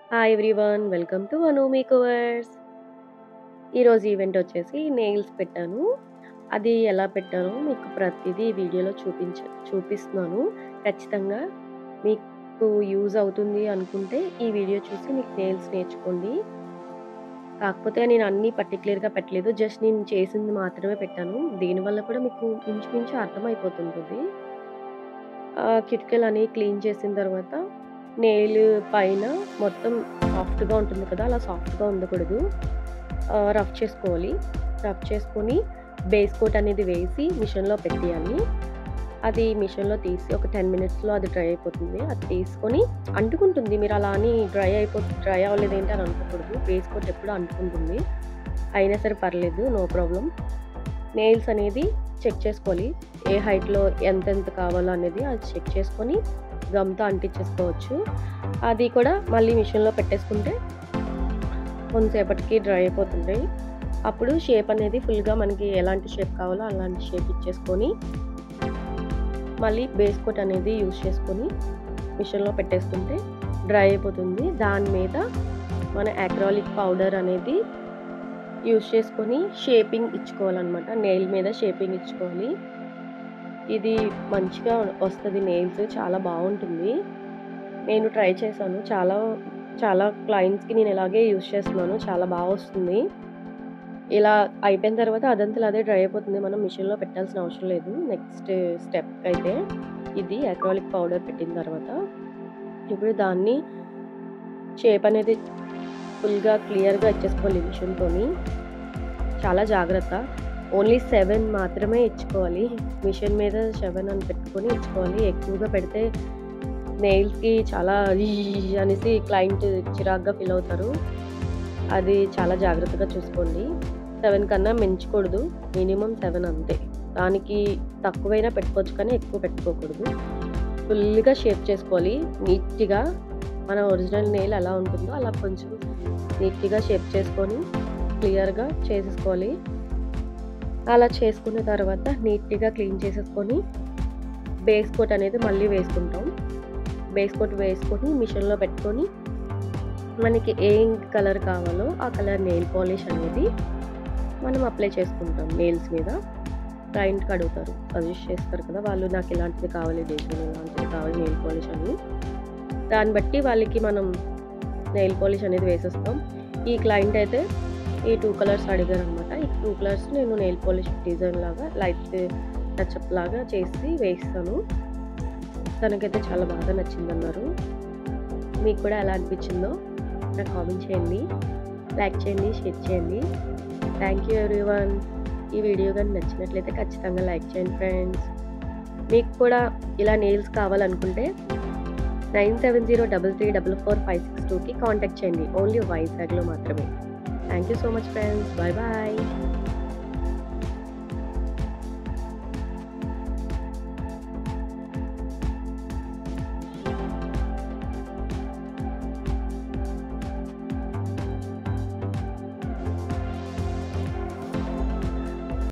Hi everyone. Welcome to Anu makeovers. ఈరోజు event వచ్చేసి nails పెట్టాను. అది ఎలా పెట్టానో మీకు ప్రతిదీ ఈ వీడియోలో చూపిస్తున్నాను. ఖచ్చితంగా మీకు యూజ్ అవుతుంది అనుకుంటే ఈ వీడియో చూసి మీకు నెయిల్స్ నేర్చుకోండి. కాకపోతే నేను అన్నీ పర్టిక్యులర్‌గా పెట్టలేదు. జస్ట్ నేను చేసింది మాత్రమే పెట్టాను. దీనివల్ల కూడా మీకు ఇంచుమించు అర్థమైపోతుంటది. కిటికీలన్నీ క్లీన్ చేసిన తర్వాత నెయిల్ పైన మొత్తం సాఫ్ట్‌గా ఉంటుంది కదా! అలా సాఫ్ట్‌గా ఉండకూడదు. రఫ్ చేసుకోవాలి. రఫ్ చేసుకొని బేస్ కోట్ అనేది వేసి మిషన్‌లో పెట్టేయాలి. అది మిషన్‌లో తీసి ఒక 10 మినిట్స్‌లో అది డ్రై అయిపోతుంది. అది తీసుకొని అంటుకుంటుంది. మీరు అలా అని డ్రై అవ్వలేదేంటి అని అనుకోకూడదు. బేస్ కోట్ ఎప్పుడూ అంటుకుంటుంది. అయినా సరే పర్లేదు. No problem. నెయిల్స్ అనేది చెక్ చేసుకోవాలి. ఏ హైట్‌లో ఎంతెంత కావాలో అనేది అది చెక్ చేసుకొని గమ్‌తో అంటించేసుకోవచ్చు. అది కూడా మళ్ళీ మిషన్‌లో పెట్టేసుకుంటే కొంతసేపటికి డ్రై అయిపోతుంటాయి. అప్పుడు షేప్ అనేది ఫుల్‌గా మనకి ఎలాంటి షేప్ కావాలో అలాంటి షేప్ ఇచ్చేసుకొని మళ్ళీ బేస్ కోట్ అనేది యూజ్ చేసుకొని మిషన్‌లో పెట్టేసుకుంటే డ్రై అయిపోతుంది. దాని మీద మన అక్రిలిక్ పౌడర్ అనేది యూజ్ చేసుకొని షేపింగ్ ఇచ్చుకోవాలనమాట. నెయిల్ మీద షేపింగ్ ఇచ్చుకోవాలి. ఇది మంచిగా వస్తది నెయిల్స్. చాలా బావుంటుంది. నేను ట్రై చేశాను. చాలా చాలా క్లయింట్స్‌కి నేను ఇలాగే యూజ్ చేస్తున్నాను. చాలా వస్తుంది. ఇలా అయిపోయిన తర్వాత అదంతల అదే డ్రై అయిపోతుంది. మనం మిషన్‌లో పెట్టాల్సిన అవసరం లేదు. నెక్స్ట్ స్టెప్‌కైతే ఇది అక్రిలిక్ పౌడర్ పెట్టిన తర్వాత ఇప్పుడు దాన్ని షేప్ అనేది ఫుల్‌గా క్లియర్‌గా ఇచ్చేసుకోవాలి మిషన్‌తోని. చాలా జాగ్రత్త. ఓన్లీ 7 మాత్రమే ఇచ్చుకోవాలి. మిషన్ మీద 7 అని పెట్టుకొని ఇచ్చుకోవాలి. ఎక్కువగా పెడితే నెయిల్స్‌కి చాలా అనేసి క్లయింట్ చిరాకుగా ఫీల్ అవుతారు. అది చాలా జాగ్రత్తగా చూసుకోండి. 7 కన్నా మించకూడదు. మినిమమ్ 7 అంతే. దానికి తక్కువైనా పెట్టుకోవచ్చు కానీ ఎక్కువ పెట్టుకోకూడదు. ఫుల్‌గా షేప్ చేసుకోవాలి. నీట్‌గా మన ఒరిజినల్ నెయిల్ ఎలా ఉంటుందో అలా కొంచెం నీట్‌గా షేప్ చేసుకొని క్లియర్‌గా చేసేసుకోవాలి. అలా చేసుకున్న తర్వాత నీట్‌గా క్లీన్ చేసేసుకొని బేస్ కోట్ అనేది మళ్ళీ వేసుకుంటాం. బేస్ కోట్ వేసుకొని మిషన్‌లో పెట్టుకొని మనకి ఏం కలర్ కావాలో ఆ కలర్ నెయిల్ పాలిష్ అనేది మనం అప్లై చేసుకుంటాం నెయిల్స్ మీద. క్లయింట్‌కి అడుగుతారు. సజెస్ట్ చేస్తారు కదా! వాళ్ళు నాకు ఇలాంటిది కావాలి డిజైన్, ఇలాంటిది కావాలి నెయిల్ పాలిష్ అని. దాన్ని బట్టి వాళ్ళకి మనం నెయిల్ పాలిష్ అనేది వేసేస్తాం. ఈ క్లయింట్ అయితే ఈ 2 కలర్స్ అడిగారనమాట. ఈ 2 కలర్స్ నేను నెయిల్ పాలిష్ డిజైన్ లాగా లైట్ టచప్ లాగా చేసి వేయిస్తాను. తనకైతే చాలా బాగా నచ్చిందన్నారు. మీకు కూడా ఎలా అనిపించిందో నాకు కామెంట్ చేయండి. లైక్ చేయండి, షేర్ చేయండి. Thank you everyone. ఈ వీడియో గాని నచ్చినట్లయితే ఖచ్చితంగా లైక్ చేయండి ఫ్రెండ్స్. మీకు కూడా ఇలా నెయిల్స్ కావాలనుకుంటే 9703344562కి కాంటాక్ట్ చేయండి. ఓన్లీ వైజాగ్‌లో మాత్రమే. Thank you so much friends. Bye bye.